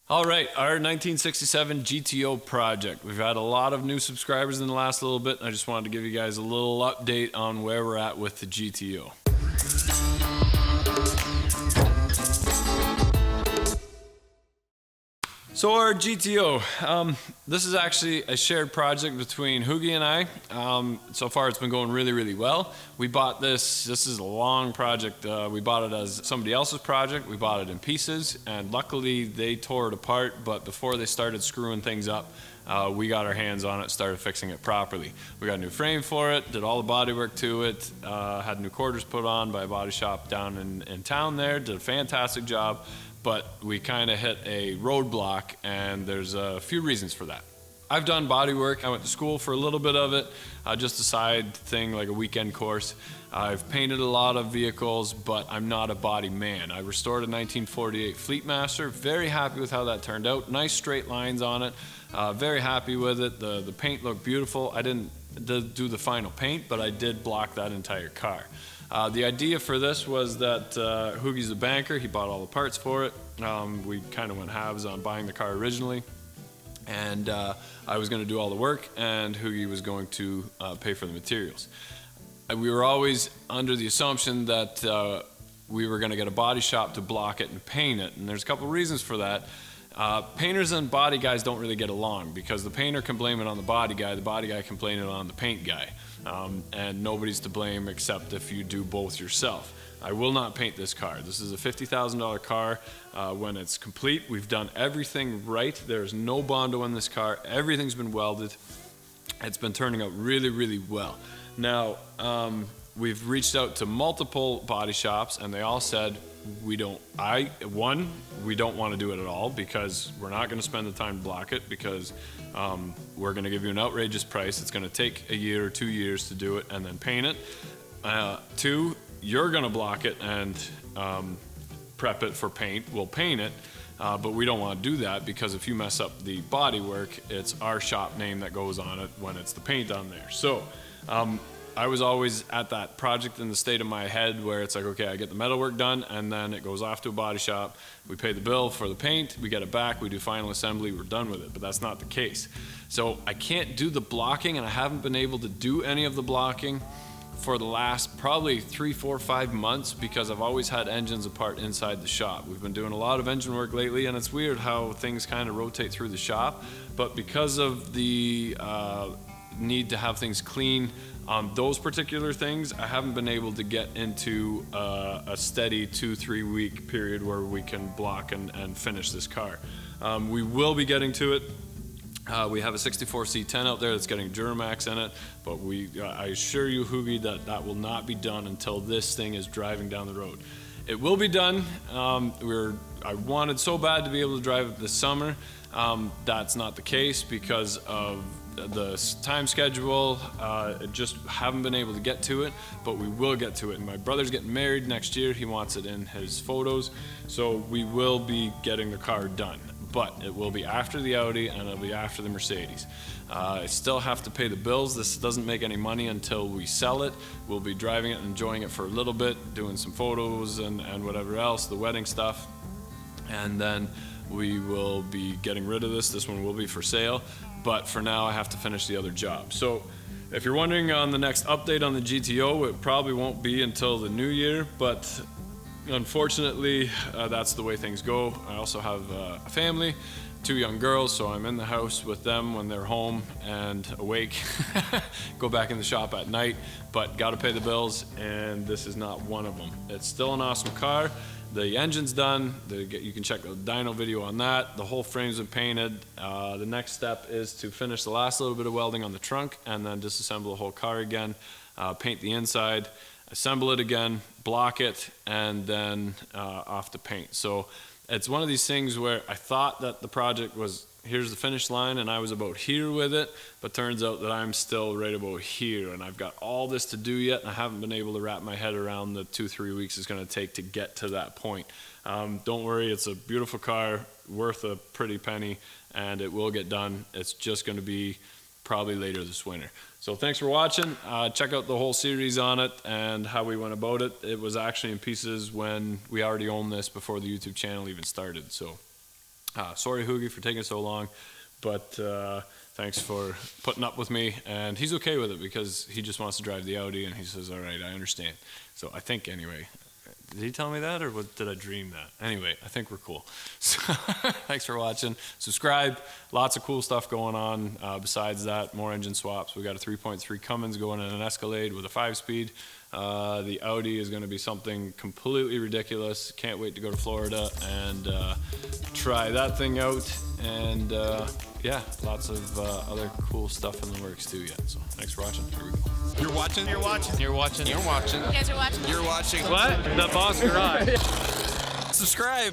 All right, our 1967 GTO project. We've had a lot of new subscribers in the last little bit, and I just wanted to give you guys a little update on where we're at with the GTO. So our GTO, this is actually a shared project between Hoogie and I. So far it's been going really, really well. We bought this is a long project. We bought it as somebody else's project. We bought it in pieces, and luckily they tore it apart, but before they started screwing things up, we got our hands on it, started fixing it properly. We got a new frame for it, did all the body work to it, had new quarters put on by a body shop down in town there, did a fantastic job. But we kind of hit a roadblock, and there's a few reasons for that. I've done body work. I went to school for a little bit of it, just a side thing, like a weekend course. I've painted a lot of vehicles, but I'm not a body man. I restored a 1948 Fleetmaster. Very happy with how that turned out. Nice straight lines on it. Very happy with it. The paint looked beautiful. I didn't do the final paint, but I did block that entire car. The idea for this was that Hoogie's a banker. He bought all the parts for it. We kind of went halves on buying the car originally, and I was going to do all the work, and Hoogie was going to pay for the materials. And we were always under the assumption that we were going to get a body shop to block it and paint it, and there's a couple reasons for that. Painters and body guys don't really get along, because the painter can blame it on the body guy can blame it on the paint guy. And nobody's to blame except if you do both yourself. I will not paint this car. This is a $50,000 car. When it's complete, we've done everything right. There's no Bondo in this car. Everything's been welded. It's been turning out really, really well. Now, we've reached out to multiple body shops, and they all said, we don't want to do it at all, because we're not going to spend the time to block it, because we're going to give you an outrageous price. It's going to take a year or 2 years to do it and then paint it. Two, you're going to block it and prep it for paint. We'll paint it, but we don't want to do that, because if you mess up the body work, it's our shop name that goes on it when it's the paint on there. So I was always at that project in the state of my head where it's like, okay, I get the metal work done, and then it goes off to a body shop. We pay the bill for the paint, we get it back, we do final assembly, we're done with it. But that's not the case. So I can't do the blocking, and I haven't been able to do any of the blocking for the last probably 3, 4, 5 months, because I've always had engines apart inside the shop. We've been doing a lot of engine work lately, and it's weird how things kind of rotate through the shop. But because of the need to have things clean on those particular things, I haven't been able to get into a steady 2-3 week period where we can block and finish this car. We will be getting to it. We have a 64 C10 out there that's getting Duramax in it, but I assure you, Hoogie, that will not be done until this thing is driving down the road. It will be done. I wanted so bad to be able to drive it this summer. That's not the case because of the time schedule. Just haven't been able to get to it, but we will get to it. And my brother's getting married next year. He wants it in his photos, so we will be getting the car done. But it will be after the Audi, and it'll be after the Mercedes. I still have to pay the bills. This doesn't make any money until we sell it. We'll be driving it and enjoying it for a little bit, doing some photos and whatever else, the wedding stuff. And then we will be getting rid of this. This one will be for sale. But for now, I have to finish the other job. So if you're wondering on the next update on the GTO, it probably won't be until the new year, but unfortunately, that's the way things go. I also have a family, 2 young girls, so I'm in the house with them when they're home and awake. Go back in the shop at night, but gotta pay the bills, and this is not one of them. It's still an awesome car. The engine's done. You can check the dyno video on that. The whole frame's been painted. The next step is to finish the last little bit of welding on the trunk, and then disassemble the whole car again, paint the inside, assemble it again, block it, and then off to paint. So it's one of these things where I thought that the project was, here's the finish line, and I was about here with it, but turns out that I'm still right about here, and I've got all this to do yet, and I haven't been able to wrap my head around the 2-3 weeks it's going to take to get to that point. Don't worry, it's a beautiful car, worth a pretty penny, and it will get done. It's just going to be probably later this winter. So thanks for watching. Check out the whole series on it and how we went about it. It was actually in pieces when we already owned this before the YouTube channel even started. So Sorry, Hoogie, for taking so long, but thanks for putting up with me. And he's okay with it because he just wants to drive the Audi, and he says, all right, I understand. So I think, anyway, did he tell me that, or did I dream that? Anyway, I think we're cool. So thanks for watching. Subscribe. Lots of cool stuff going on. Besides that, more engine swaps. We got a 3.3 Cummins going in an Escalade with a 5-speed. The Audi is going to be something completely ridiculous. Can't wait to go to Florida and try that thing out. And yeah, lots of other cool stuff in the works too yet. So thanks for watching. Here we go. You're watching? You're watching? You're watching. You're watching. You guys are watching? You're watching. What? The Boss Garage. Subscribe.